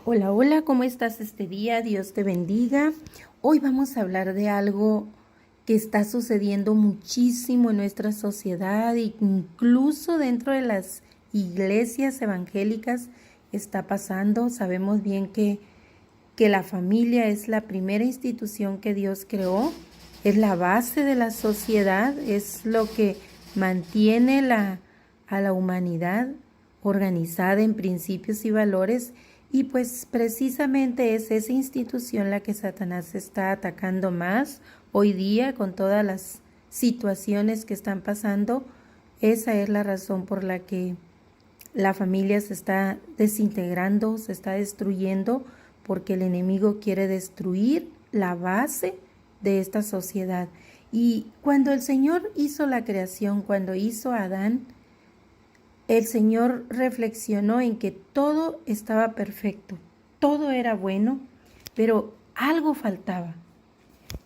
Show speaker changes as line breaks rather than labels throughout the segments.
Hola, hola, ¿cómo estás este día? Dios te bendiga. Hoy vamos a hablar de algo que está sucediendo muchísimo en nuestra sociedad e incluso dentro de las iglesias evangélicas está pasando. Sabemos bien que la familia es la primera institución que Dios creó, es la base de la sociedad, es lo que mantiene a la humanidad organizada en principios y valores. Y pues precisamente es esa institución la que Satanás está atacando más hoy día con todas las situaciones que están pasando. Esa es la razón por la que la familia se está desintegrando, se está destruyendo, porque el enemigo quiere destruir la base de esta sociedad. Y cuando el Señor hizo la creación, cuando hizo a Adán, el Señor reflexionó en que todo estaba perfecto, todo era bueno, pero algo faltaba.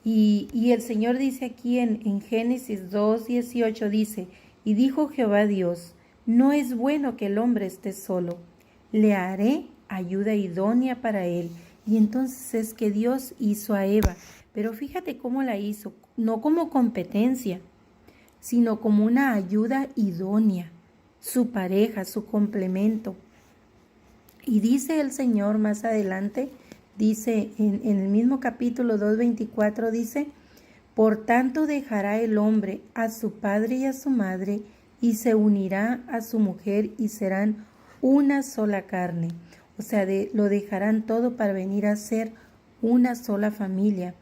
Y el Señor dice aquí en Génesis 2:18, dice, y dijo Jehová Dios, no es bueno que el hombre esté solo, le haré ayuda idónea para él. Y entonces es que Dios hizo a Eva, pero fíjate cómo la hizo, no como competencia, sino como una ayuda idónea, su pareja, su complemento. Y dice el Señor más adelante, dice en el mismo capítulo 2:24, dice, por tanto dejará el hombre a su padre y a su madre, y se unirá a su mujer, y serán una sola carne. O sea, lo dejarán todo para venir a ser una sola familia,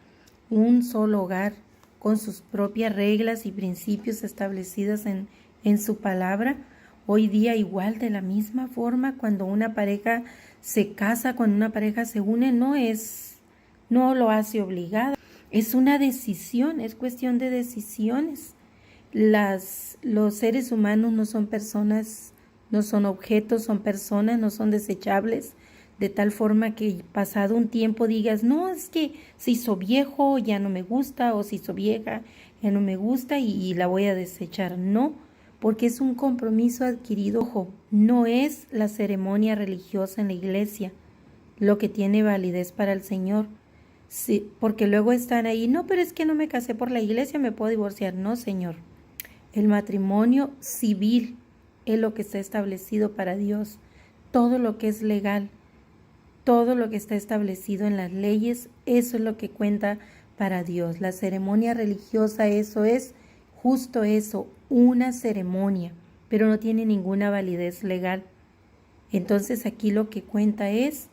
un solo hogar, con sus propias reglas y principios establecidos en su palabra. Hoy día igual, de la misma forma, cuando una pareja se casa, cuando una pareja se une, no lo hace obligado. Es una decisión, es cuestión de decisiones. Los seres humanos no son personas, no son objetos, son personas, no son desechables, de tal forma que pasado un tiempo digas, no, es que se hizo viejo, ya no me gusta, o se hizo vieja, ya no me gusta y la voy a desechar. No, porque es un compromiso adquirido. Ojo, no es la ceremonia religiosa en la iglesia lo que tiene validez para el Señor. Sí, porque luego están ahí, no, pero es que no me casé por la iglesia, me puedo divorciar. No, Señor. El matrimonio civil es lo que está establecido para Dios. Todo lo que es legal, todo lo que está establecido en las leyes, eso es lo que cuenta para Dios. La ceremonia religiosa, eso es justo eso, una ceremonia, pero no tiene ninguna validez legal. Entonces aquí lo que cuenta es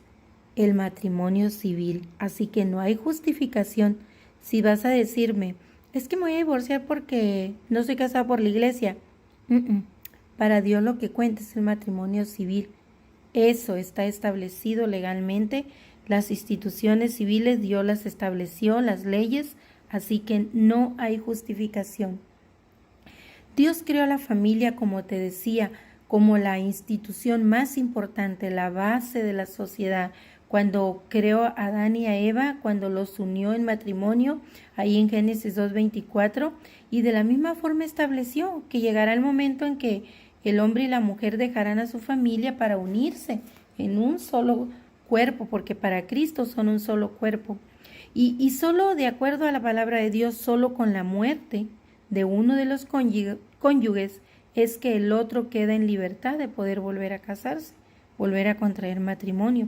el matrimonio civil, así que no hay justificación. Si vas a decirme, es que me voy a divorciar porque no soy casada por la iglesia, para Dios lo que cuenta es el matrimonio civil. Eso está establecido legalmente, las instituciones civiles Dios las estableció, las leyes, así que no hay justificación. Dios creó a la familia, como te decía, como la institución más importante, la base de la sociedad. Cuando creó a Adán y a Eva, cuando los unió en matrimonio, ahí en Génesis 2:24, y de la misma forma estableció que llegará el momento en que el hombre y la mujer dejarán a su familia para unirse en un solo cuerpo, porque para Cristo son un solo cuerpo. Y solo de acuerdo a la palabra de Dios, solo con la muerte de uno de los cónyuges es que el otro queda en libertad de poder volver a casarse, volver a contraer matrimonio.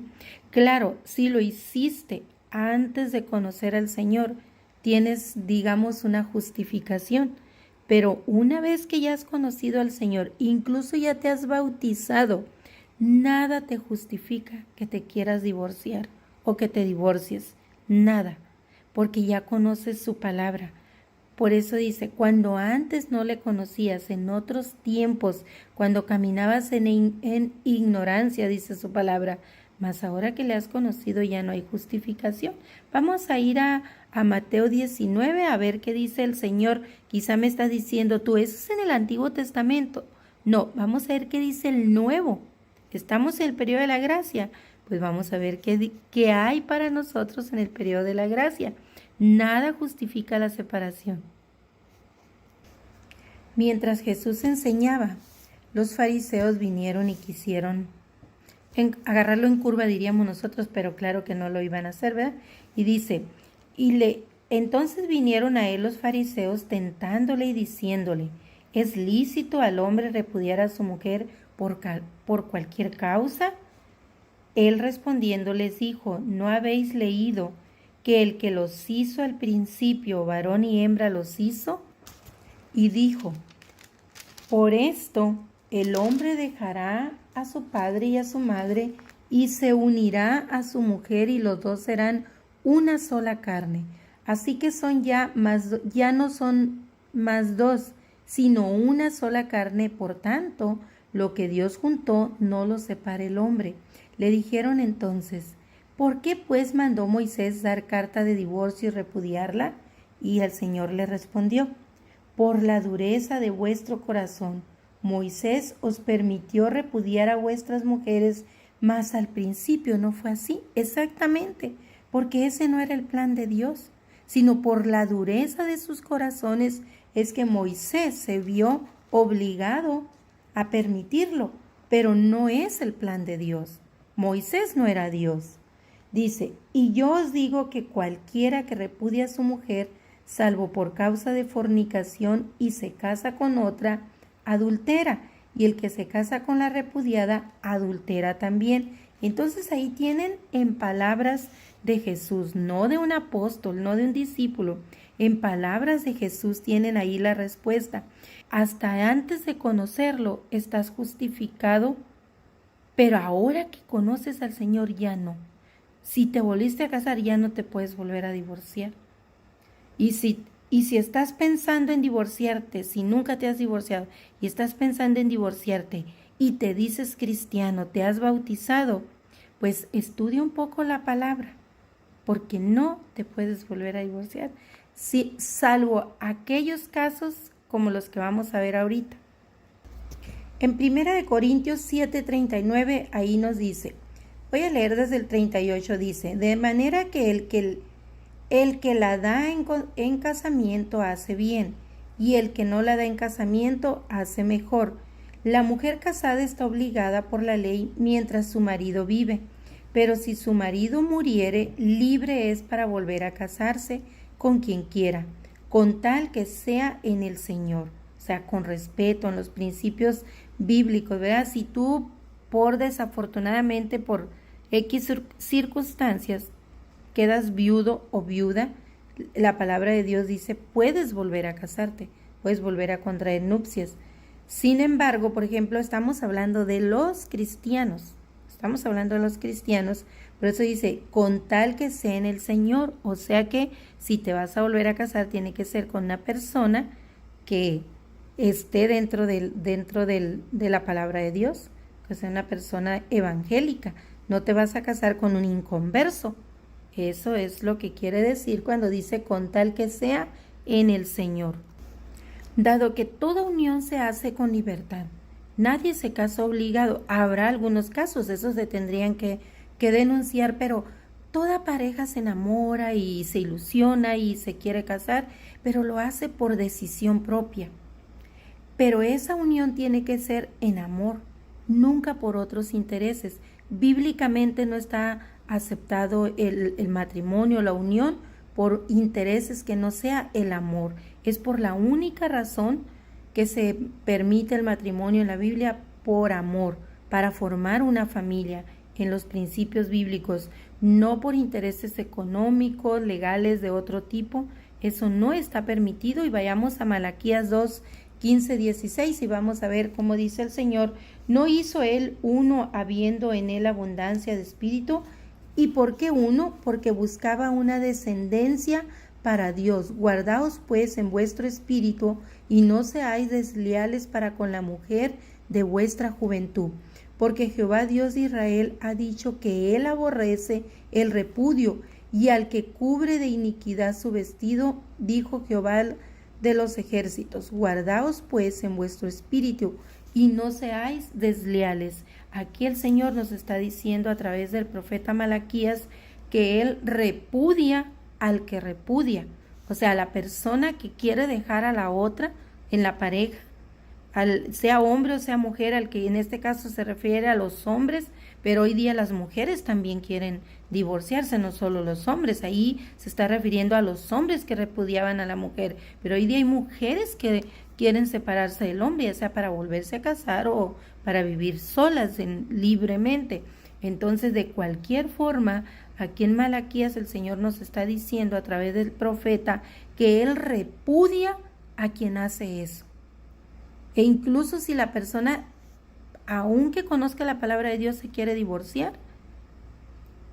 Claro, si lo hiciste antes de conocer al Señor, tienes, digamos, una justificación. Pero una vez que ya has conocido al Señor, incluso ya te has bautizado, nada te justifica que te quieras divorciar o que te divorcies. Nada, porque ya conoces su palabra. Por eso dice, cuando antes no le conocías, en otros tiempos, cuando caminabas en ignorancia, dice su palabra, mas ahora que le has conocido ya no hay justificación. Vamos a ir a Mateo 19 a ver qué dice el Señor. Quizá me está diciendo tú, eso es en el Antiguo Testamento. No, vamos a ver qué dice el Nuevo. Estamos en el periodo de la gracia. Pues vamos a ver qué hay para nosotros en el periodo de la gracia. Nada justifica la separación. Mientras Jesús enseñaba, los fariseos vinieron y quisieron agarrarlo en curva diríamos nosotros, pero claro que no lo iban a hacer, ¿verdad? Y dice, entonces vinieron a él los fariseos tentándole y diciéndole, ¿es lícito al hombre repudiar a su mujer por cualquier causa? Él respondiendo les dijo, ¿no habéis leído que el que los hizo al principio, varón y hembra los hizo? Y dijo, por esto el hombre dejará a su padre y a su madre y se unirá a su mujer y los dos serán una sola carne. Así que ya no son más dos, sino una sola carne. Por tanto, lo que Dios juntó no lo separe el hombre. Le dijeron entonces, ¿por qué pues mandó Moisés dar carta de divorcio y repudiarla? Y el Señor le respondió, por la dureza de vuestro corazón. Moisés os permitió repudiar a vuestras mujeres, mas al principio no fue así, exactamente, porque ese no era el plan de Dios, sino por la dureza de sus corazones es que Moisés se vio obligado a permitirlo, pero no es el plan de Dios. Moisés no era Dios. Dice, y yo os digo que cualquiera que repudia a su mujer, salvo por causa de fornicación y se casa con otra, adultera, y el que se casa con la repudiada, adultera también. Entonces ahí tienen en palabras de Jesús, no de un apóstol, no de un discípulo, en palabras de Jesús tienen ahí la respuesta. Hasta antes de conocerlo estás justificado, pero ahora que conoces al Señor ya no. Si te volviste a casar ya no te puedes volver a divorciar. Y si estás pensando en divorciarte, si nunca te has divorciado y estás pensando en divorciarte y te dices cristiano, te has bautizado, pues estudia un poco la palabra, porque no te puedes volver a divorciar, salvo aquellos casos como los que vamos a ver ahorita. En 1 Corintios 7:39 ahí nos dice, voy a leer desde el 38, dice, de manera que el que la da en casamiento hace bien, y el que no la da en casamiento hace mejor. La mujer casada está obligada por la ley mientras su marido vive, pero si su marido muriere, libre es para volver a casarse con quien quiera, con tal que sea en el Señor, o sea, con respeto, en los principios bíblicos, ¿verdad? Si tú, desafortunadamente, por X circunstancias, quedas viudo o viuda, la palabra de Dios dice, puedes volver a casarte, puedes volver a contraer nupcias. Sin embargo, por ejemplo, estamos hablando de los cristianos, por eso dice, con tal que sea en el Señor, o sea que si te vas a volver a casar, tiene que ser con una persona que esté dentro de la palabra de Dios, que sea una persona evangélica. No te vas a casar con un inconverso. Eso es lo que quiere decir cuando dice con tal que sea en el Señor. Dado que toda unión se hace con libertad, nadie se casa obligado. Habrá algunos casos, esos se tendrían que denunciar, pero toda pareja se enamora y se ilusiona y se quiere casar, pero lo hace por decisión propia. Pero esa unión tiene que ser en amor, nunca por otros intereses. Bíblicamente no está aceptado el matrimonio, la unión, por intereses que no sea el amor. Es por la única razón que se permite el matrimonio en la Biblia, por amor, para formar una familia en los principios bíblicos, no por intereses económicos, legales de otro tipo. Eso no está permitido. Y vayamos a Malaquías 2:15-16 y vamos a ver cómo dice el Señor, ¿no hizo él uno habiendo en él abundancia de espíritu? ¿Y por qué uno? Porque buscaba una descendencia para Dios. Guardaos pues en vuestro espíritu y no seáis desleales para con la mujer de vuestra juventud. Porque Jehová Dios de Israel ha dicho que él aborrece el repudio y al que cubre de iniquidad su vestido, dijo Jehová de los ejércitos. Guardaos pues en vuestro espíritu y no seáis desleales. Aquí el Señor nos está diciendo a través del profeta Malaquías que él repudia al que repudia, o sea, a la persona que quiere dejar a la otra en la pareja, sea hombre o sea mujer, al que en este caso se refiere a los hombres, pero hoy día las mujeres también quieren divorciarse, no solo los hombres. Ahí se está refiriendo a los hombres que repudiaban a la mujer, pero hoy día hay mujeres que quieren separarse del hombre, ya sea para volverse a casar o para vivir solas libremente. Entonces, de cualquier forma, aquí en Malaquías el Señor nos está diciendo a través del profeta que Él repudia a quien hace eso. E incluso si la persona, aunque conozca la palabra de Dios, se quiere divorciar,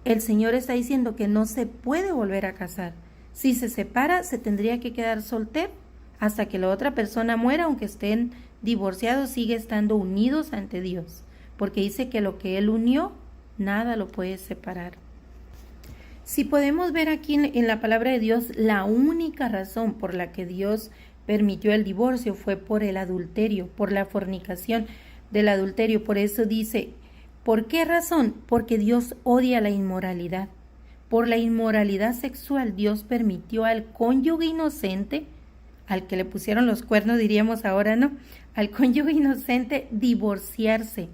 el Señor está diciendo que no se puede volver a casar. Si se separa, se tendría que quedar soltero hasta que la otra persona muera, aunque estén divorciados, sigue estando unidos ante Dios, porque dice que lo que Él unió, nada lo puede separar. Si podemos ver aquí en la palabra de Dios, la única razón por la que Dios permitió el divorcio fue por el adulterio, por la fornicación del adulterio. Por eso dice, ¿por qué razón? Porque Dios odia la inmoralidad. Por la inmoralidad sexual, Dios permitió al cónyuge inocente, al que le pusieron los cuernos, diríamos ahora, ¿no? Al cónyuge inocente divorciarse.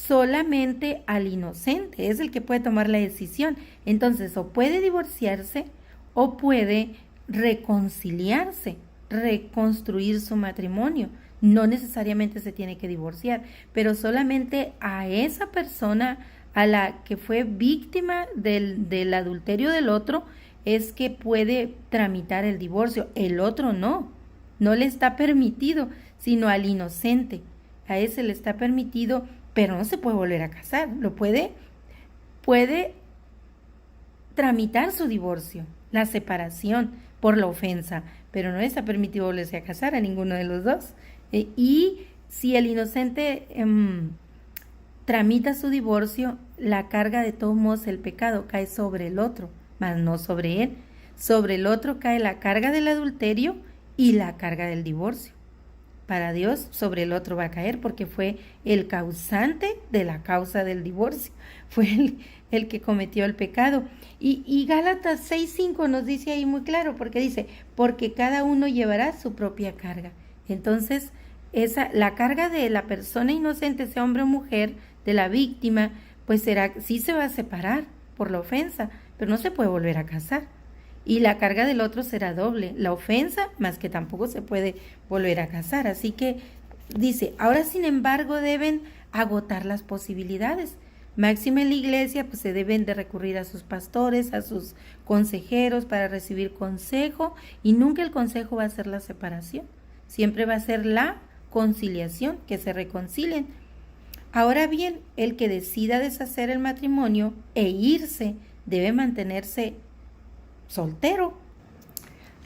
Solamente al inocente es el que puede tomar la decisión. Entonces, o puede divorciarse o puede reconciliarse, reconstruir su matrimonio. No necesariamente se tiene que divorciar, pero solamente a esa persona a la que fue víctima del adulterio del otro es que puede tramitar el divorcio. El otro no le está permitido, sino al inocente. A ese le está permitido, pero no se puede volver a casar. Puede tramitar su divorcio, la separación por la ofensa, pero no está permitido volverse a casar a ninguno de los dos. Y si el inocente tramita su divorcio, la carga de todos modos, el pecado cae sobre el otro, mas no sobre él. Sobre el otro cae la carga del adulterio y la carga del divorcio. Para Dios, sobre el otro va a caer porque fue el causante de la causa del divorcio. Fue el que cometió el pecado. Y Gálatas 6:5 nos dice ahí muy claro, porque dice, porque cada uno llevará su propia carga. Entonces, la carga de la persona inocente, sea hombre o mujer, de la víctima, pues sí se va a separar por la ofensa, pero no se puede volver a casar. Y la carga del otro será doble, la ofensa, más que tampoco se puede volver a casar. Así que dice, ahora sin embargo deben agotar las posibilidades. Máxime en la iglesia, pues se deben de recurrir a sus pastores, a sus consejeros para recibir consejo, y nunca el consejo va a ser la separación, siempre va a ser la conciliación, que se reconcilien. Ahora bien, el que decida deshacer el matrimonio e irse debe mantenerse soltero.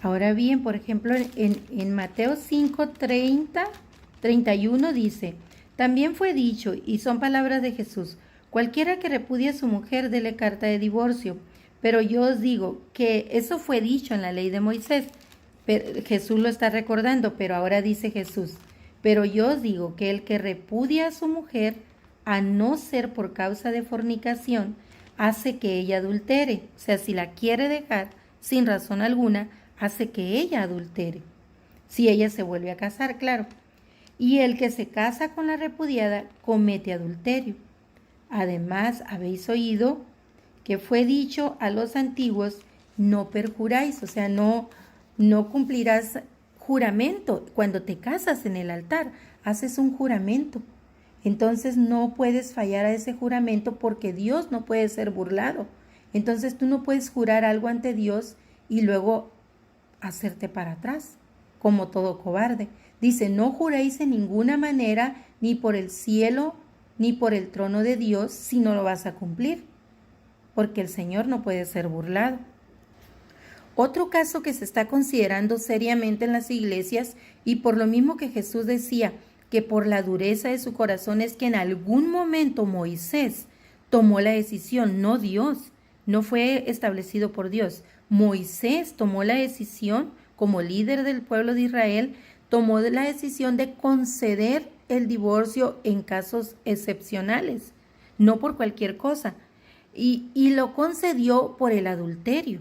Ahora bien, por ejemplo, en Mateo 5:31 dice, también fue dicho, y son palabras de Jesús, cualquiera que repudie a su mujer, dele carta de divorcio. Pero yo os digo que eso fue dicho en la ley de Moisés. Jesús lo está recordando, pero ahora dice Jesús, pero yo os digo que el que repudia a su mujer, a no ser por causa de fornicación, hace que ella adultere. O sea, si la quiere dejar sin razón alguna, hace que ella adultere. Si ella se vuelve a casar, claro. Y el que se casa con la repudiada comete adulterio. Además, habéis oído que fue dicho a los antiguos, no perjuráis, o sea, no cumplirás juramento. Cuando te casas en el altar, haces un juramento. Entonces no puedes fallar a ese juramento porque Dios no puede ser burlado. Entonces tú no puedes jurar algo ante Dios y luego hacerte para atrás, como todo cobarde. Dice, no juréis en ninguna manera, ni por el cielo, ni por el trono de Dios, si no lo vas a cumplir, porque el Señor no puede ser burlado. Otro caso que se está considerando seriamente en las iglesias, y por lo mismo que Jesús decía, que por la dureza de su corazón, es que en algún momento Moisés tomó la decisión, no Dios, no fue establecido por Dios. Moisés tomó la decisión, como líder del pueblo de Israel, tomó la decisión de conceder el divorcio en casos excepcionales, no por cualquier cosa. Y lo concedió por el adulterio,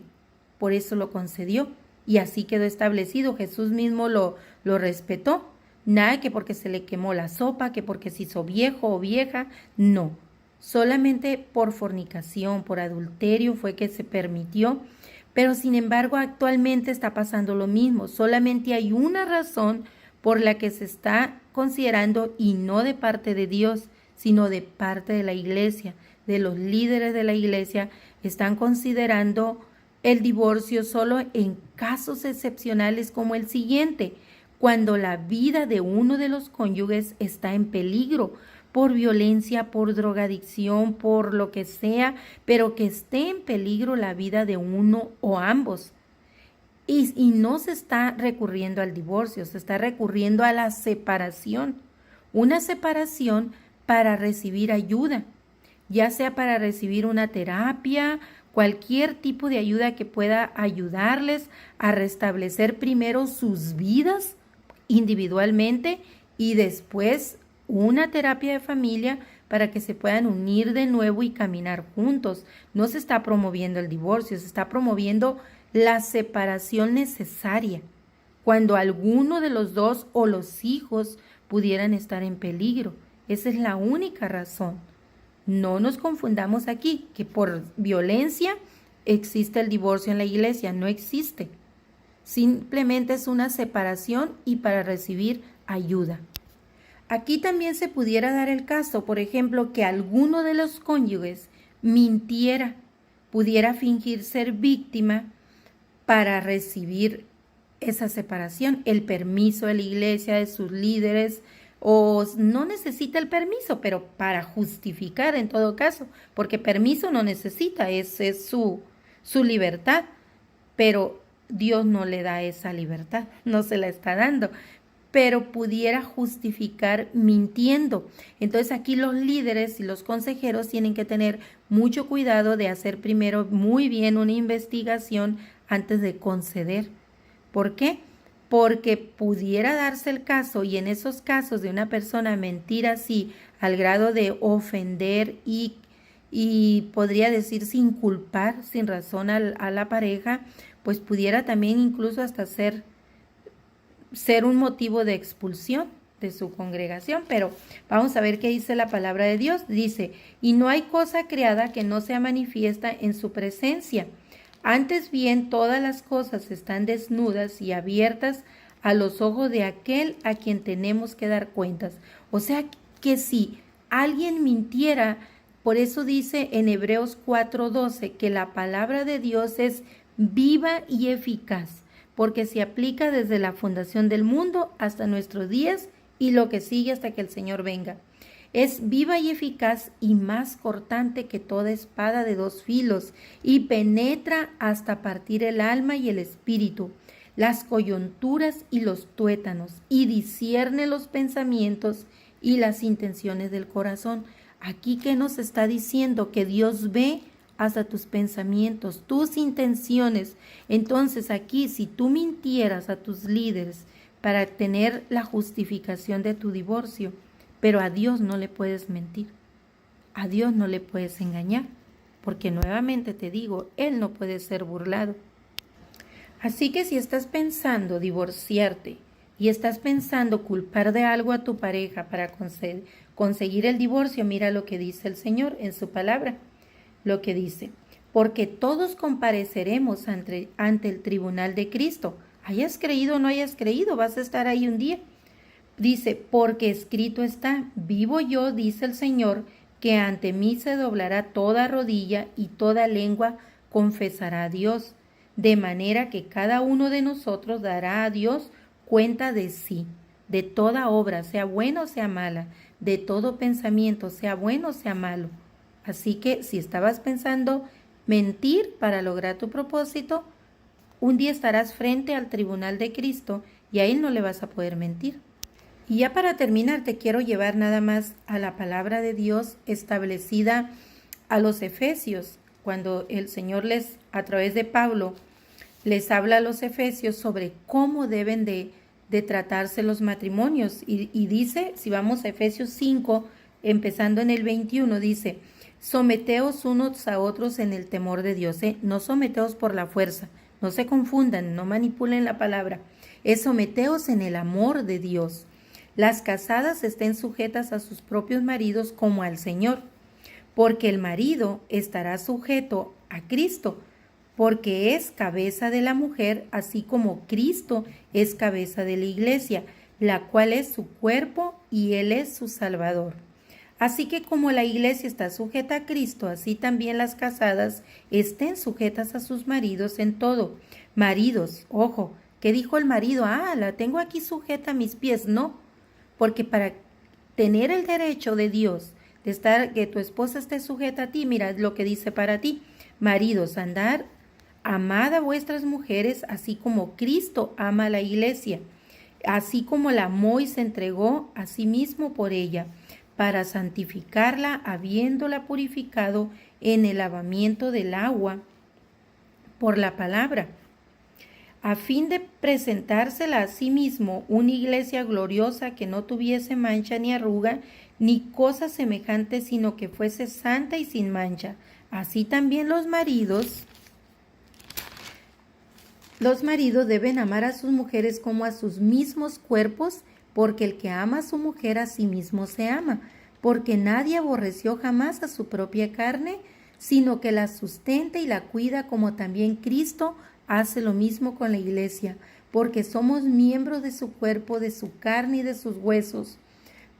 por eso lo concedió. Y así quedó establecido, Jesús mismo lo respetó. Nada que porque se le quemó la sopa, que porque se hizo viejo o vieja, no. Solamente por fornicación, por adulterio fue que se permitió, pero sin embargo actualmente está pasando lo mismo. Solamente hay una razón por la que se está considerando, y no de parte de Dios, sino de parte de la iglesia, de los líderes de la iglesia, están considerando el divorcio solo en casos excepcionales como el siguiente, cuando la vida de uno de los cónyuges está en peligro por violencia, por drogadicción, por lo que sea, pero que esté en peligro la vida de uno o ambos. Y no se está recurriendo al divorcio, se está recurriendo a la separación. Una separación para recibir ayuda, ya sea para recibir una terapia, cualquier tipo de ayuda que pueda ayudarles a restablecer primero sus vidas individualmente y después una terapia de familia para que se puedan unir de nuevo y caminar juntos. No se está promoviendo el divorcio, se está promoviendo la separación necesaria cuando alguno de los dos o los hijos pudieran estar en peligro. Esa es la única razón. No nos confundamos aquí, que por violencia existe el divorcio en la iglesia. No existe. Simplemente es una separación y para recibir ayuda. Aquí también se pudiera dar el caso, por ejemplo, que alguno de los cónyuges mintiera, pudiera fingir ser víctima para recibir esa separación, el permiso de la iglesia, de sus líderes, o no necesita el permiso, pero para justificar en todo caso, porque permiso no necesita, es su libertad, pero Dios no le da esa libertad, no se la está dando, pero pudiera justificar mintiendo. Entonces aquí los líderes y los consejeros tienen que tener mucho cuidado de hacer primero muy bien una investigación antes de conceder. ¿Por qué? Porque pudiera darse el caso, y en esos casos de una persona mentir así al grado de ofender y podría decir sin culpar, sin razón a la pareja, pues pudiera también incluso hasta ser un motivo de expulsión de su congregación. Pero vamos a ver qué dice la palabra de Dios. Dice, y no hay cosa creada que no sea manifiesta en su presencia. Antes bien, todas las cosas están desnudas y abiertas a los ojos de aquel a quien tenemos que dar cuentas. O sea que si alguien mintiera, por eso dice en Hebreos 4:12 que la palabra de Dios es viva y eficaz, porque se aplica desde la fundación del mundo hasta nuestros días y lo que sigue hasta que el Señor venga. Es viva y eficaz y más cortante que toda espada de dos filos, y penetra hasta partir el alma y el espíritu, las coyunturas y los tuétanos, y discierne los pensamientos y las intenciones del corazón. Aquí, ¿qué nos está diciendo? Que Dios ve hasta tus pensamientos, tus intenciones. Entonces aquí, si tú mintieras a tus líderes para tener la justificación de tu divorcio, pero a Dios no le puedes mentir, a Dios no le puedes engañar, porque nuevamente te digo, Él no puede ser burlado. Así que si estás pensando divorciarte y estás pensando culpar de algo a tu pareja para conseguir el divorcio, mira lo que dice el Señor en su palabra. Lo que dice, porque todos compareceremos ante el tribunal de Cristo. Hayas creído o no hayas creído, vas a estar ahí un día. Dice, porque escrito está, vivo yo, dice el Señor, que ante mí se doblará toda rodilla y toda lengua confesará a Dios, de manera que cada uno de nosotros dará a Dios cuenta de sí, de toda obra, sea buena o sea mala, de todo pensamiento, sea bueno o sea malo. Así que si estabas pensando mentir para lograr tu propósito, un día estarás frente al tribunal de Cristo y a Él no le vas a poder mentir. Y ya para terminar, te quiero llevar nada más a la palabra de Dios establecida a los efesios, cuando el Señor a través de Pablo, les habla a los efesios sobre cómo deben de tratarse los matrimonios. Y dice, si vamos a Efesios 5, empezando en el 21, dice, someteos unos a otros en el temor de Dios. No someteos por la fuerza, no se confundan, no manipulen la palabra. Es someteos en el amor de Dios. Las casadas estén sujetas a sus propios maridos como al Señor, porque el marido estará sujeto a Cristo, porque es cabeza de la mujer, así como Cristo es cabeza de la iglesia, la cual es su cuerpo y Él es su Salvador. Así que como la iglesia está sujeta a Cristo, así también las casadas estén sujetas a sus maridos en todo. Maridos, ojo, ¿qué dijo el marido? La tengo aquí sujeta a mis pies. No, porque para tener el derecho de Dios de estar, que tu esposa esté sujeta a ti, mira lo que dice para ti. Maridos, amad a vuestras mujeres, así como Cristo ama a la iglesia, así como la amó y se entregó a sí mismo por ella, para santificarla, habiéndola purificado en el lavamiento del agua por la palabra, a fin de presentársela a sí mismo una iglesia gloriosa que no tuviese mancha ni arruga, ni cosa semejante, sino que fuese santa y sin mancha. Así también los maridos deben amar a sus mujeres como a sus mismos cuerpos, porque el que ama a su mujer a sí mismo se ama, porque nadie aborreció jamás a su propia carne, sino que la sustenta y la cuida, como también Cristo hace lo mismo con la iglesia, porque somos miembros de su cuerpo, de su carne y de sus huesos.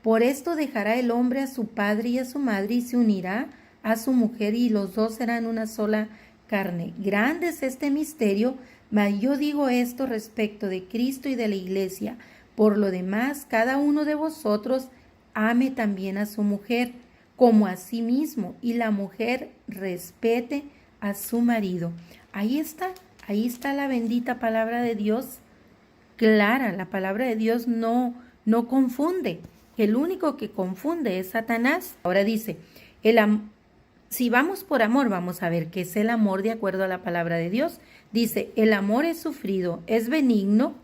Por esto dejará el hombre a su padre y a su madre y se unirá a su mujer y los dos serán una sola carne. Grande es este misterio, mas yo digo esto respecto de Cristo y de la iglesia. Por lo demás, cada uno de vosotros ame también a su mujer como a sí mismo, y la mujer respete a su marido. Ahí está la bendita palabra de Dios, clara. La palabra de Dios no confunde. El único que confunde es Satanás. Ahora dice, si vamos por amor, vamos a ver qué es el amor de acuerdo a la palabra de Dios. Dice, el amor es sufrido, es benigno,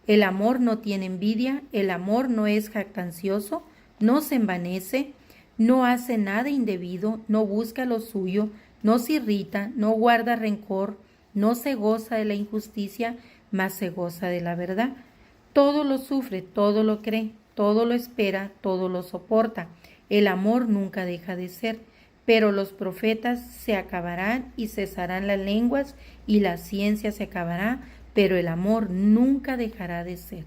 el amor no tiene envidia, el amor no es jactancioso, no se envanece, no hace nada indebido, no busca lo suyo, no se irrita, no guarda rencor, no se goza de la injusticia, mas se goza de la verdad. Todo lo sufre, todo lo cree, todo lo espera, todo lo soporta. El amor nunca deja de ser. Pero los profetas se acabarán y cesarán las lenguas y la ciencia se acabará, pero el amor nunca dejará de ser.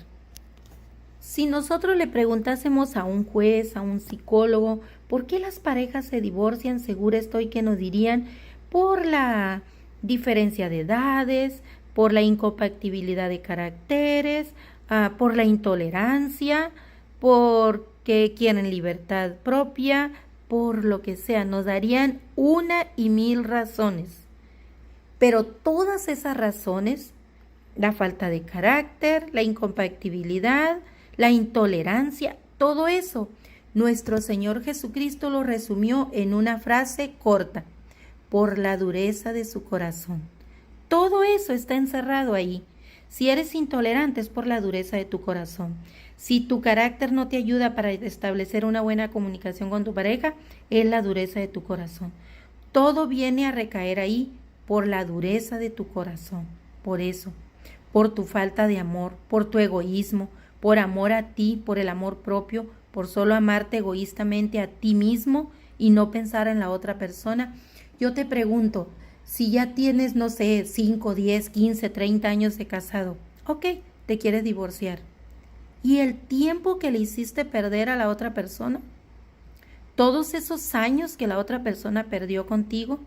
Si nosotros le preguntásemos a un juez, a un psicólogo, ¿por qué las parejas se divorcian? Segura estoy que nos dirían por la diferencia de edades, por la incompatibilidad de caracteres, por la intolerancia, porque quieren libertad propia, por lo que sea, nos darían 1,000 razones. Pero todas esas razones, la falta de carácter, la incompatibilidad, la intolerancia, todo eso, nuestro Señor Jesucristo lo resumió en una frase corta: por la dureza de su corazón. Todo eso está encerrado ahí. Si eres intolerante es por la dureza de tu corazón. Si tu carácter no te ayuda para establecer una buena comunicación con tu pareja, es la dureza de tu corazón. Todo viene a recaer ahí por la dureza de tu corazón. Por eso, por tu falta de amor, por tu egoísmo, por amor a ti, por el amor propio, por solo amarte egoístamente a ti mismo y no pensar en la otra persona. Yo te pregunto, si ya tienes, 5, 10, 15, 30 años de casado, ok, te quieres divorciar. ¿Y el tiempo que le hiciste perder a la otra persona? Todos esos años que la otra persona perdió contigo,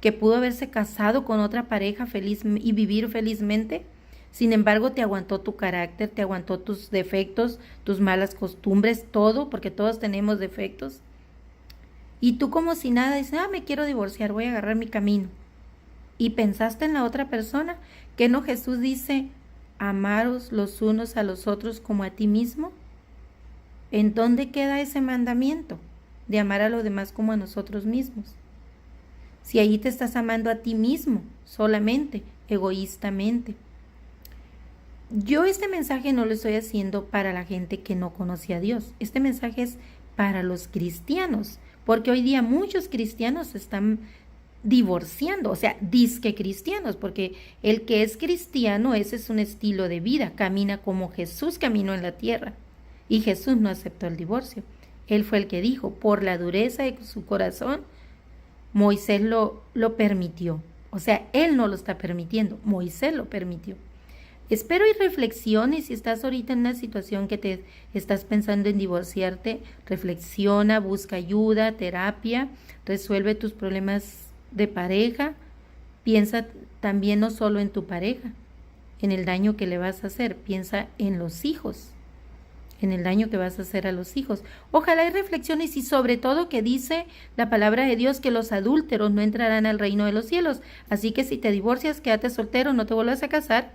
que pudo haberse casado con otra pareja feliz y vivir felizmente. Sin embargo, te aguantó tu carácter, te aguantó tus defectos, tus malas costumbres, todo, porque todos tenemos defectos. Y tú como si nada dices, me quiero divorciar, voy a agarrar mi camino. Y pensaste en la otra persona, que no Jesús dice, amaros los unos a los otros como a ti mismo. ¿En dónde queda ese mandamiento de amar a los demás como a nosotros mismos? Si allí te estás amando a ti mismo, solamente, egoístamente. Yo este mensaje no lo estoy haciendo para la gente que no conoce a Dios. Este mensaje es para los cristianos, porque hoy día muchos cristianos se están divorciando, o sea, disque cristianos, porque el que es cristiano, ese es un estilo de vida, camina como Jesús caminó en la tierra, y Jesús no aceptó el divorcio. Él fue el que dijo, por la dureza de su corazón, Moisés lo permitió. O sea, él no lo está permitiendo, Moisés lo permitió. Espero y reflexiones si estás ahorita en una situación que te estás pensando en divorciarte, reflexiona, busca ayuda, terapia, resuelve tus problemas de pareja, piensa también no solo en tu pareja, en el daño que le vas a hacer, piensa en los hijos, en el daño que vas a hacer a los hijos. Ojalá y reflexiones y sobre todo que dice la palabra de Dios que los adúlteros no entrarán al reino de los cielos. Así que si te divorcias, quédate soltero, no te vuelvas a casar,